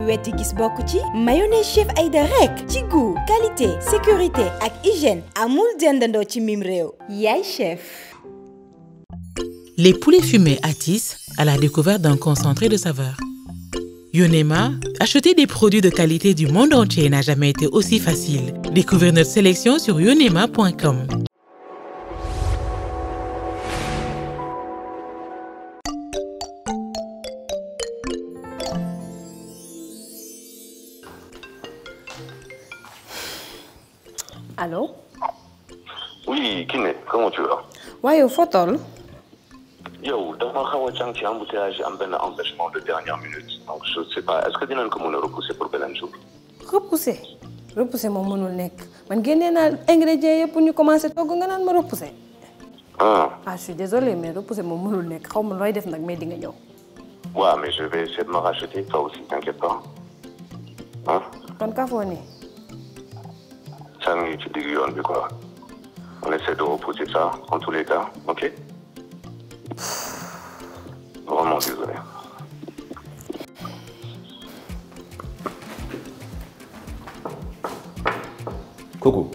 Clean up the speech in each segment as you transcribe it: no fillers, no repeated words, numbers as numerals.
wetti gis bokk ci mayonnaise chef Aïda rek ci goût qualité sécurité ak hygiène amul dendandoo ci mim réew yaay chef. Les poulets fumés Atis à la découverte d'un concentré de saveur. Yonema, acheter des produits de qualité du monde entier n'a jamais été aussi facile. Découvrez notre sélection sur yonema.com. Allô? Oui, Kiné, comment tu vas? Ouais, au photol. Yo, dama xaw a jàng ci embouteillage am benn empêchement de dernière minute. Donc je sais pas, est-ce que dinañ ko mën a repousser pour beneen jour? Repousser moom mënul nekk. Man génnee naa ingrédients yëpp pour ñu commencer togg nga naan ma repousser. Ah, je suis désolée mais repousser moom mënul nekk. Xaw ma looy def nag mais di nga ñëw. Ouais, mais je vais essayer de me racheter, toi aussi, t'inquiète pas. Hein? Kon ka foo nii. Ça ngi ci digg yoon bi quoi. On essaie de repousser ça, en tous les cas, ok? Vraiment désolé. Coco.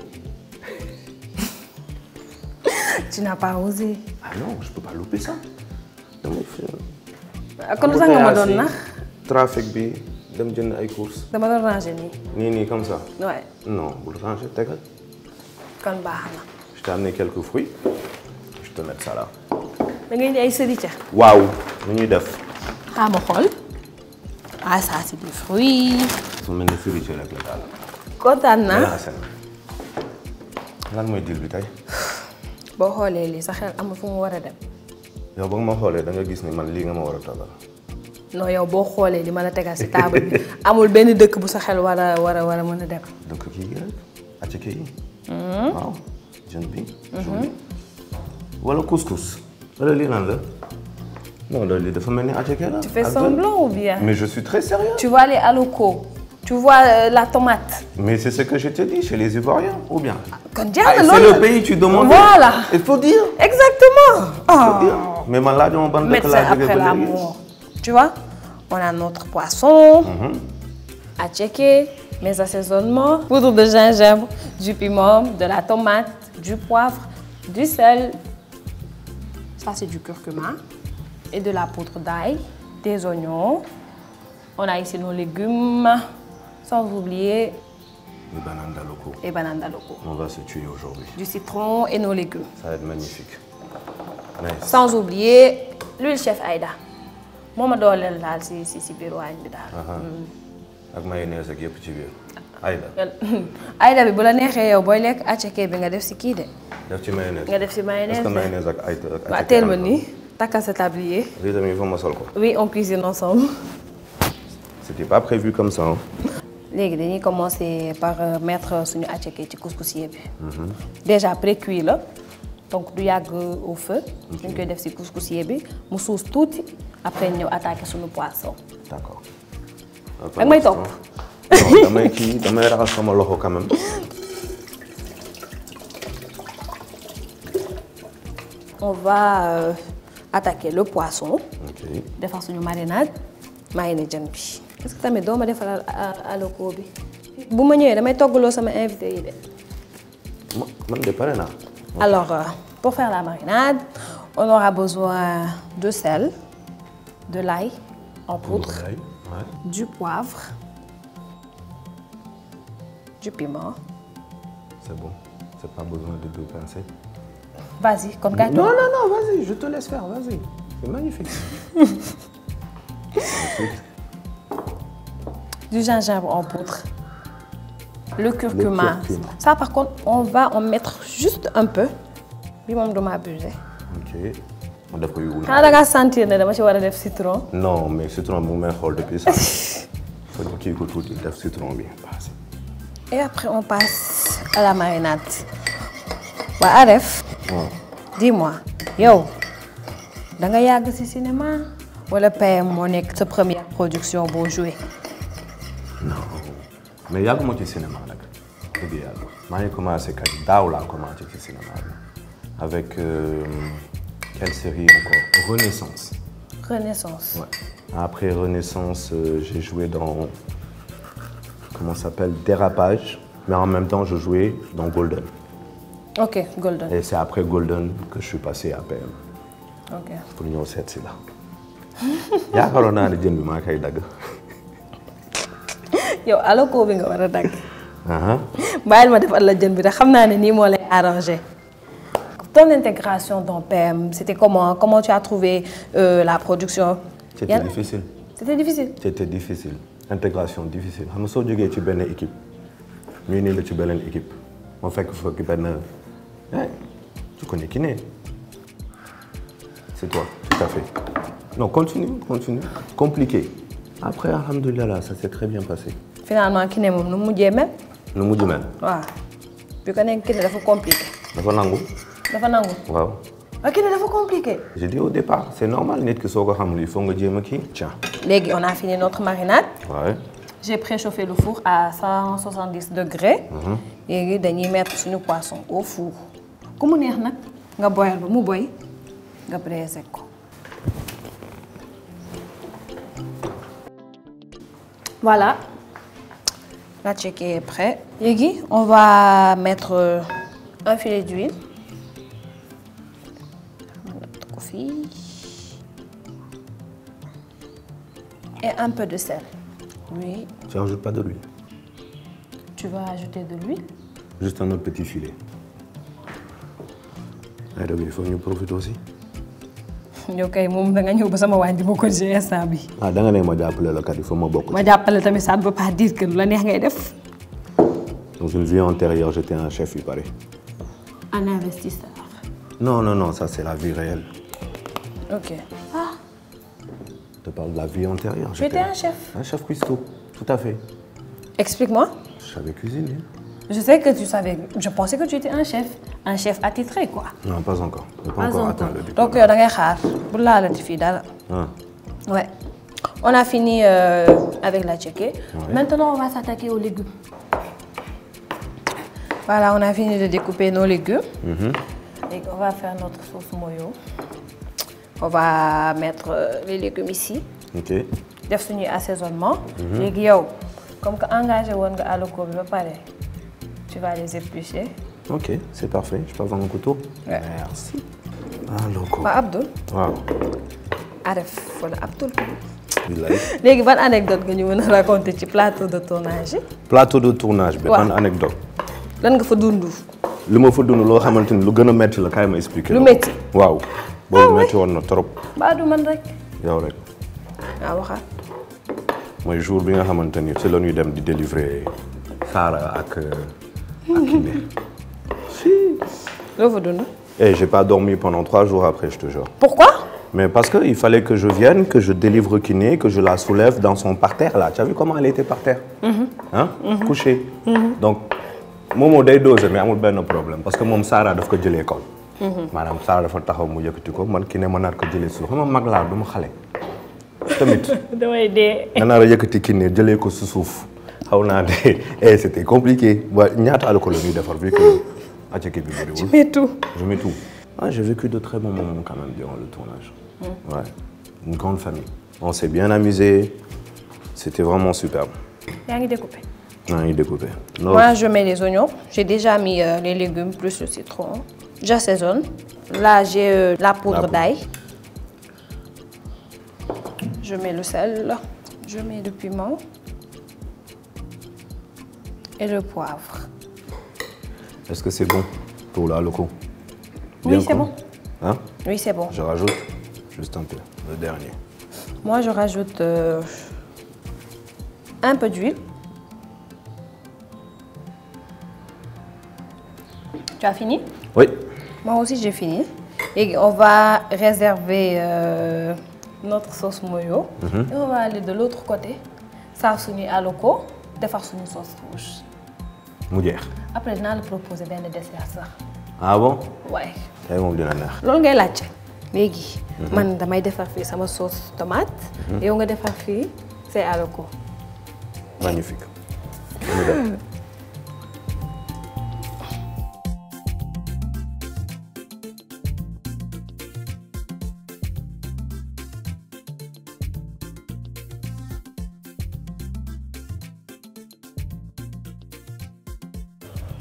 Tu n'as pas osé. Ah non, je peux pas louper ça. Kon lu tax nga ma doon nax. Trafic bi dem jënd ay courses. Dama doon ranger nii. Nii comme ça. Ouais. Non, bul ranger, tegal. Kon baax na. Je t'ai amené quelques fruits. Je te mets ça là. Da ngay indi ay sëriñ. Waaw, nu ñuy def. Ah ma xool. Ah ça c'est des fruits. Su mel ni cerise rek la daal. Kontaan naa. Lan mooy deal bi tey. Boo xoolee lii sa xel amul fu mu war a dem. Yow ba nga ma xoolee da nga gis ni man lii nga ma war a toggal. Non yow boo xoolee li ma la tegal si table bi amul benn dëkk bu sa xel war a mën a dem. dëkk kii rek attiqué yi. waaw jën bi. wala couscous. wala lii lan la. non loolu lii dafa mel ni attiqué la. Tu fais semblant ou bien? Mais je suis très sérieux. Tu vois les haloco. Tu vois la tomate. Mais c'est ce que je te dis chez les Ivoiriens ou bien? C'est le pays tu demandes. Voilà. Il faut dire. Exactement. Il faut dire. Mais man là on bande médecin après l'amour. Tu vois, on a notre poisson, à checker, mes assaisonnements, poudre de gingembre, du piment, de la tomate, du poivre, du sel. Ça c'est du curcuma et de la poudre d'ail, des oignons. On a ici nos légumes, sans oublier les bananes d'aloco. On va se tuer aujourd'hui. Du citron et nos légumes. Ça va être magnifique. Nice. Sans oublier l'huile chef Aïda. Moi, je dooleel daal si biir waañ bi daal. Ak mayonnaise ak yëpp ci biir. Aïda. Aïda bi bu la neexee yow booy lekk attiqué bi nga def si kii de. Def ci mayonnaise. Nga def si mayonnaise. Est-ce que mayonnaise ak Aïda. waaw teel ma nii takkal sa tablier. Lii tamit il faut ma sol ko. Oui, on cuisine ensemble. C'était pas prévu comme ça. Léegi dañuy commencer par mettre suñu attiqué ci couscousier bi. Déjà pré-cuit la. Donc du yàgg au feu. dañ koy def ci couscousier bi mu suus tuuti après ñëw attaquer suñu poisson. D'accord. Ak may topp. Non damay raxas sama loxo quand même. On va attaquer le poisson. OK. Defar suñu marinade. Mariner jën bi. Est-ce que tamit doo ma defaral aloko bi. Bu ma ñëwee damay toggaloo sama invité yi de. Man de pare naa. Alors, pour faire la marinade, on aura besoin de sel, de l'ail en poudre, du poivre, du piment. C'est bon, c'est pas besoin de deux pincées. Vas-y, comme gâteau. Non, vas-y, je te laisse faire, vas-y. C'est magnifique. Du gingembre en poudre. Le curcuma. Ça, par contre, on va en mettre juste un peu. Bi moom duma abuser. OK. On def ko yu. Xanaa da nga sentir ne dama ci war a def citron. Non, mais citron bu may xool depuis ça. Faut que kii ko tuuti def citron bi. Et après, on passe à la marinade. Waa Aref. Dis-moi, yow, da nga yàgg ci cinéma wala PM moo nekk sa première production boo joué? Non. Mais yàgguma ci cinéma nag. Dëgg yàlla. Maa ngi commencé kat daaw laa commencé ci cinéma bi. Avec quelle série encore? Renaissance. Renaissance. Ouais. Après Renaissance, j'ai joué dans comment ça s'appelle, Dérapage, mais en même temps, je jouais dans Golden. Ok, Golden. Et c'est après Golden que je suis passé à PM. Ok. Pour ñëw seet si la. yaakaaroon naa ne jën bi maa koy dagg. yow aloko bi nga war a dagg. bàyyil ma defal la jën bi te xam naa ne nii moo lay arrangé. Ton intégration dans PM, c'était comment? Comment tu as trouvé la production? C'était difficile. C'était difficile? C'était difficile. Intégration difficile. Xam nga soo jógee ci benn équipe ñu nii la ci beneen équipe moo fekk fekk benn tu connais Kiné. C'est toi, tout à fait. Non, continue. Compliqué. Après, alhamdoulilah, ça s'est très bien passé. Finalement, Kiné moom nu mu mujjee mel? Nu mujj mel. waaw. bi ko nekk Kiné dafa compliqué. Dafa nangu. dafa nangu. waaw. waaw Kiné dafa compliqué. J'ai dit au départ, c'est normal nit ki soo ko xamul il faut nga jéem a kii. Tiens. Léegi on a fini notre marinade. Ouais. J'ai préchauffé le four à 170 degrés. Léegi dañuy mettre suñu poisson au four. ku mu neex nag nga boyal ba mu boy nga braisé ko. Voilà. La tchéké est prêt. Léegi on va mettre un filet d'huile. Et un peu de sel. Oui. Tu n'ajoutes pas de l'huile? Tu vas ajouter de l'huile? Juste un autre petit filet. Il faut nous profiter aussi. yow kay moom da nga ñëw ba sama waañ di ma ko gérer instant bi. Ah da nga ne ma jàppale la kat il faut ma bokk. ma jàppale tamit ça ne veut pas dire que lu la neex ngay def. Dans une vie antérieure, j'étais un chef, il paraît. Un investisseur. Non, ça c'est la vie réelle. Ok. Ah. Je te parle de la vie antérieure. Tu étais un chef? Un chef cuistot, tout à fait. Explique-moi. Je savais cuisiner. Je sais que tu savais. Je pensais que tu étais un chef attitré quoi. Non, pas encore. Je n'ai pas encore atteint le diplôme. Donc yow da ngay xaar bu laalati fii dara. Ouais. On a fini avec la tchéké. Ouais. Maintenant, on va s'attaquer aux légumes. Voilà, on a fini de découper nos légumes. Et on va faire notre sauce moyo. On va mettre les légumes ici. Ok. Def suñu assaisonnement. Léegi yow comme que engagé woon nga aloko bi ba pare, tu vas les éplucher. Ok, c'est parfait. Je peux avoir mon couteau? Ouais. Merci. Aloko. Ba Abdoul. Waaw. Aref wala Abdoul. Billahi. Léegi ban anecdote nga ñu mën a raconter ci plateau de tournage yi? Plateau de tournage bi. Ban anecdote. Lan nga fa dund? Lu ma fa dund loo xamante ni lu gën a métti la kaay ma expliquer. Lu métti? waaw. boobu métti woon na trop. Ba du man rek. yow rek. waaw waxaat. mooy jour bi nga xamante ni ci la ñuy dem di délivrer Sara ak Kiné. Si. Loo fa dund? Et j'ai pas dormi pendant 3 jours après, je te jure. Pourquoi? Mais parce qu'il fallait que je vienne, que je délivre Kiné, que je la soulève dans son parterre là. Tu as vu comment elle était par terre? Hein? Couchée. Donc Momo day dosé mais amul benn problème parce que moom Sara daf ko jëlee kaw. maanaam Sara dafa taxaw mu yëkkati ko man Kiné ma nar ko jëlee suuf xam nga mag laa du ma xale. tamit. damay dee. nga nar a yëkkati Kiné jëlee ko si suuf xaw naa dee et c'était compliqué ba ñaata alcool la ñuy defar vu que attiéké bi bëriwul. Tu mets tout. Je mets tout. Ah, j'ai vécu de très bons moments quand même durant le tournage. Ouais, une grande famille. On s'est bien amusé. C'était vraiment superbe. Yaa ngi découpé. yaa ngi découpé. Moi, je mets les oignons. J'ai déjà mis les légumes plus le citron. J'assaisonne. Là, j'ai la poudre d'ail. Je mets le sel. Je mets le piment. Et le poivre. Est-ce que c'est bon pour la loco? Oui, c'est bon. Hein? Oui, c'est bon. Je rajoute juste un peu, le dernier. Moi, je rajoute un peu d'huile. Tu as fini? Oui. Moi aussi, j'ai fini. Et on va réserver notre sauce moyo. Et on va aller de l'autre côté. Ça, c'est aloko. De faire une sauce rouge. Moudière. Après, je vais le proposer bien le dessert ça. Ah bon? Ouais. C'est bon, dina neex. Loolu ngay laajte. Léegi. Man damay defar fii sama sauce tomate. Yow nga defar fii c'est aloko. Magnifique.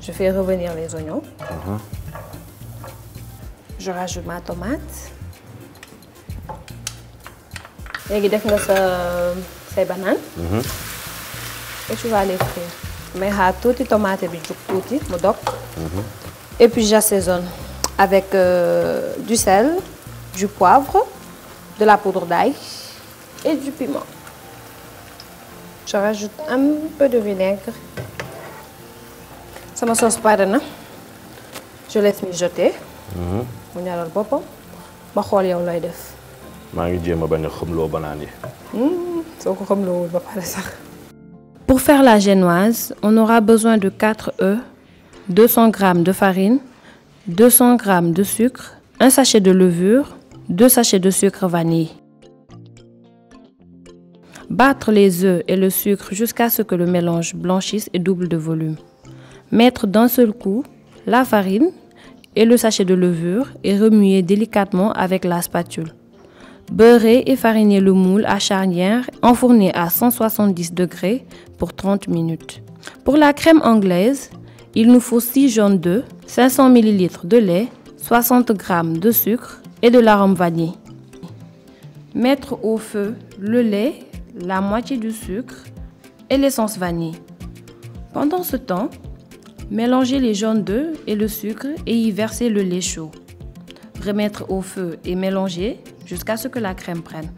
Je fais revenir les oignons. Je rajoute ma tomate. Léegi def nga say bananes. Et tu vas les frire. Mais xaar tuuti tomate bi jug tuuti mu dog. Et puis j'assaisonne avec du sel, du poivre, de la poudre d'ail et du piment. Je rajoute un peu de vinaigre. Sama sauce pare na. Je laisse mijoter. Mu ñaral boppam ma xool yow looy def. maa ngi jéem a bañ a xamloo banaan yi. Soo ko xamloowul ba pare sax. Pour faire la génoise, on aura besoin de 4 œufs, 200 g de farine, 200 g de sucre, un sachet de levure, 2 sachets de sucre vanille. Battre les œufs et le sucre jusqu'à ce que le mélange blanchisse et double de volume. Mettre d'un seul coup la farine et le sachet de levure et remuer délicatement avec la spatule. Beurrer et fariner le moule à charnière, enfourner à 170 degrés pour 30 minutes. Pour la crème anglaise, il nous faut 6 jaunes d'œufs, 500 ml de lait, 60 g de sucre et de l'arôme vanille. Mettre au feu le lait, la moitié du sucre et l'essence vanille. Pendant ce temps, mélangez les jaunes d'œufs et le sucre et y verser le lait chaud. Remettre au feu et mélanger jusqu'à ce que la crème prenne.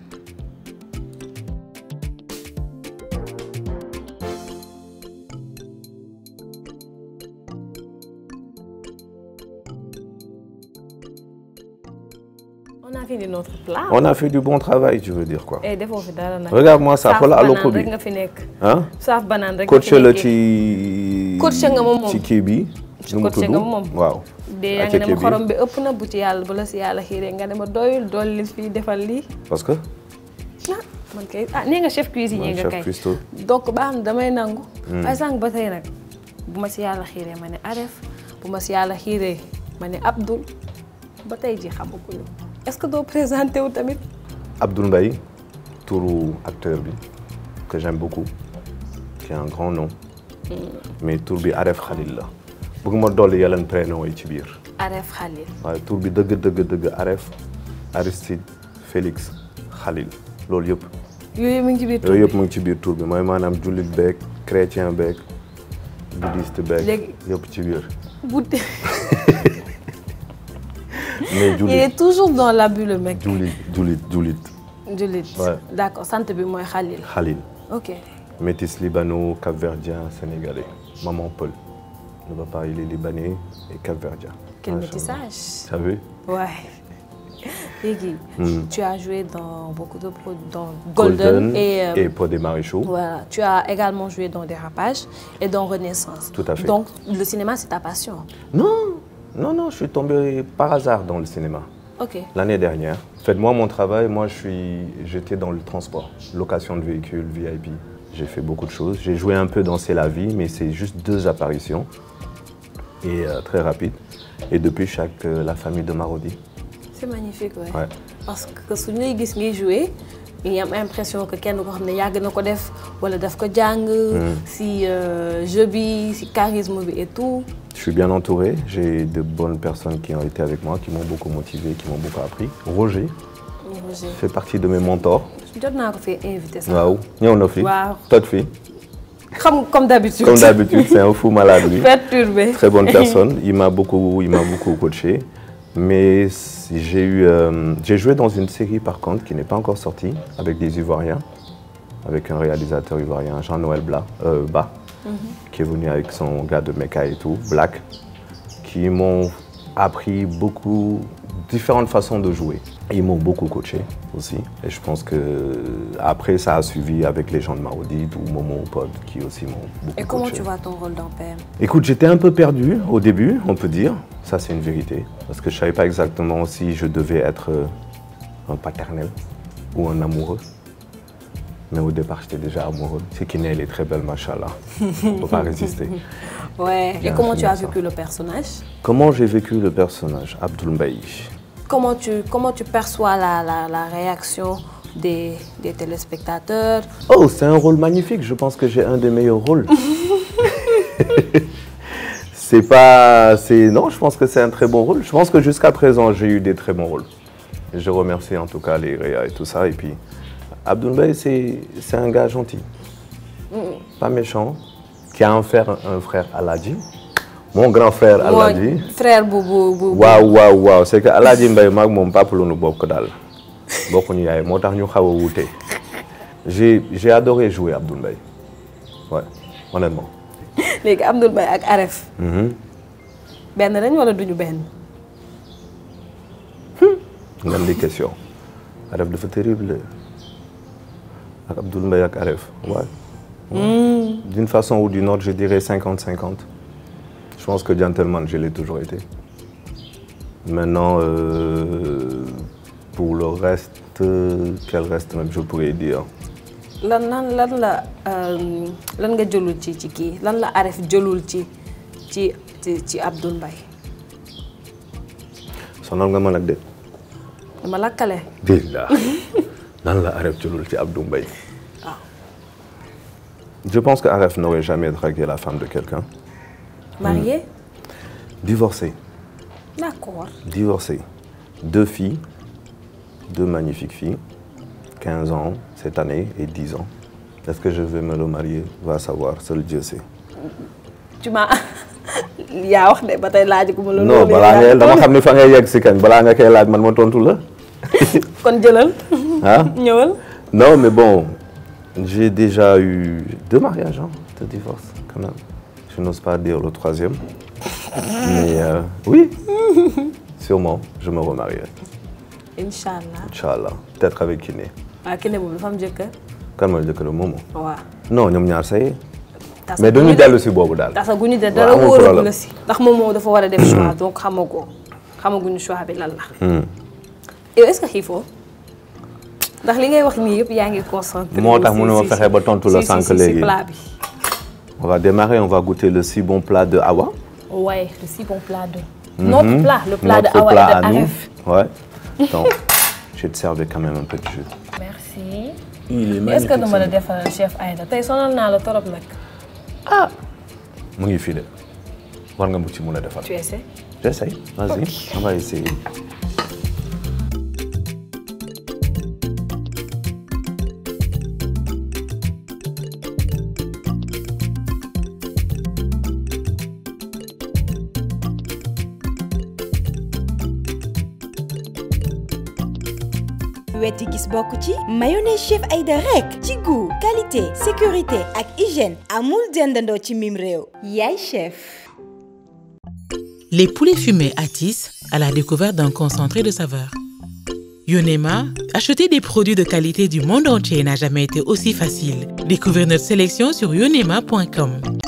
On a fini notre plat. On a fait du bon travail, tu veux dire quoi? Eh, defoo fi dara nag. Regarde-moi ça, xoolal aloko bi. Saaf banaan rek nga fi nekk. Hein? Saaf banaan rek nga Coach fi la nekkee. ci. Coach nga moom moom. ci kii bi. nu mu Coach nga tudd moom. waaw. de yaa ngi ne ma xorom bi ëpp na bu ci yàlla bu la si yàlla xiiree nga ne ma doyul dolli fii defal lii. parce que. ah man kay nee nga chef cuisinier nga kay. donc baax na damay nangu. ay sànq ba tey nag bu ma si yàlla xiiree ma ne Aref bu ma si yàlla xiiree ma ne Abdoul ba tey ji xamaguñu est-ce que doo présenté wu tamit. Abdoul Mbaye turu acteur bi que j'aime beaucoup qui a un grand nom. mais tur bi Aref Khalil la. bëgg ma dolli yeneen prénom yi ci biir. Aref Khalil. waaye tur bi dëgg Aref Aristide Félix Khalil loolu yëpp. yooyu mu ngi ci biir tur bi yooyu yëpp mu ngi ci biir tur bi mooy maanaam jullit beeg chrétien beeg bouddhiste beeg. léegi yëpp ci biir. mais jullit il est toujours dans l'abus le mec. jullit. ouais. D'accord sant bi mooy Khalil. Khalil. ok. Métis libano, cap-verdien, sénégalais. Maman Paul. Le papa il est libanais et cap-verdien. Quel métissage. T'as vu? Ouais. Iggy, tu as joué dans beaucoup de produits, dans Golden et Pod et Marichou. Voilà. Tu as également joué dans Dérapage et dans Renaissance. Tout à fait. Donc le cinéma c'est ta passion? Non, je suis tombé par hasard dans le cinéma. Ok. L'année dernière. En fait, moi, mon travail, j'étais dans le transport, location de véhicules, VIP. J'ai fait beaucoup de choses. J'ai joué un peu dans C'est la vie, mais c'est juste 2 apparitions. Et très rapide. Et depuis, la famille de Marodi. C'est magnifique, ouais. Ouais. Parce que si nous avons joué, il y a l'impression que quelqu'un a def wala daf ko jang si jeu bi, si charisme et tout. Je suis bien entouré. J'ai de bonnes personnes qui ont été avec moi, qui m'ont beaucoup motivé, qui m'ont beaucoup appris. Roger fait partie de mes mentors. Jot naa ko fi invité ça. Waaw, ñëw na fi. Waaw. Tot fi. Comme d'habitude. Comme d'habitude, c'est un fou malade lui. Perturbé. Très bonne personne. Il m'a beaucoup coaché. Mais j'ai joué dans une série par contre qui n'est pas encore sortie avec des Ivoiriens, avec un réalisateur ivoirien, Jean-Noël Ba, qui est venu avec son gars de Mecca et tout, Black, qui m'ont appris beaucoup différentes façons de jouer. Ils m'ont beaucoup coaché aussi. Et je pense que après ça a suivi avec les gens de Marodi ou Momo ou Pod qui aussi m'ont beaucoup coaché. Et comment tu vois ton rôle dans PM? Écoute, j'étais un peu perdu au début, on peut dire. Ça, c'est une vérité. Parce que je ne savais pas exactement si je devais être un paternel ou un amoureux. Mais au départ, j'étais déjà amoureux. C'est qu'Iné, elle est très belle, machallah. On ne peut pas résister. Ouais. Et comment tu as vécu le personnage? Comment j'ai vécu le personnage, Abdoul Mbaye? Comment tu perçois la réaction des téléspectateurs? Oh, c'est un rôle magnifique. Je pense que j'ai un des meilleurs rôles. Non, je pense que c'est un très bon rôle. Je pense que jusqu'à présent, j'ai eu des très bons rôles. Et je remercie en tout cas les réa et tout ça. Et puis, Abdoul Mbaye, c'est un gars gentil. Pas méchant. Qui a un frère Aladji. Mon grand frère Aladji. Mon frère Boubou. Waouh. C'est que Aladji Mbaye, moi, mon papa, nous beaucoup d'al. Beaucoup n'y a. Moi, j'ai adoré jouer Abdoul Mbaye. Ouais, honnêtement. léegi Abdoul Mbaye ak Aref. benn lañ wala duñu benn. nga am des questions. Aref dafa terrible. Ak Abdoul Mbaye ak Aref. Ouais. D'une façon ou d'une autre, je dirais 50-50. Je pense que gentleman, je l'ai toujours été. Maintenant, pour le reste, quel reste même je pourrais dire? lan nga jëlul ci kii lan la Aref jëlul ci Abdoul Mbaye. sonal nga ma nag de. dama lakkale. billah lan la Aref jëlul ci Abdoul Mbaye. Je pense que Aref n'aurait jamais dragué la femme de quelqu'un. Marié? Divorcé. D'accord. Divorcé. 2 filles, 2 magnifiques filles, 15 ans cette année et 10 ans. Est-ce que je vais me le marier? Va savoir, seul Dieu sait. Tu m'as... yaa wax de ba tey laaj ko ma la. Non balaa ngay dama xam ni fa ngay yegg si kañ balaa nga koy laaj man ma tontu la. kon jëlal. ah ñëwal. Non mais bon. J'ai déjà eu 2 mariages, de divorce, quand même. Je n'ose pas dire le 3e. Mais oui, sûrement, je me remarierai. Inch'Allah. Inch'Allah. Peut-être avec Kiné. Ah, Kiné, vous femme jëkkër. Kan mooy jëkkër Momo? Ouais. Non, ñoom ñaar say. Mais dañu dellu si boobu daal. Tasa guñu de dara wóorul la si. Ndax Momo dafa war a def choix, donc xamaguñu choix bi lan la. Et est-ce que xiifoo? ndax li ngay wax nii yëpp yaa ngi concentré. moo tax mënuma fexe ba tontu la sànq léegi. plat bi. On va démarrer, on va goûter le si bon plat de Awa. Ouais, le si bon plat de. Notre plat, le plat de Awa et de Aref. Ouais. Donc, je vais te servir quand même un peu de jus. Merci. Il est magnifique. Est-ce que dama la defal chef Aïda tey sonal naa la torop nag. Ah. mu ngi fii de war nga mu ci mën a defal. Tu essaies? J'essaie. Vas-y, okay. On va essayer. wetti gis bokk ci mayonnaise chef Aïda rek ci goût qualité sécurité ak hygiène amul dendandoo ci mim réew yaay chef. Les poulets fumés Atis à la découverte d'un concentré de saveur. Yonema, acheter des produits de qualité du monde entier n'a jamais été aussi facile. Découvrez notre sélection sur yonema.com.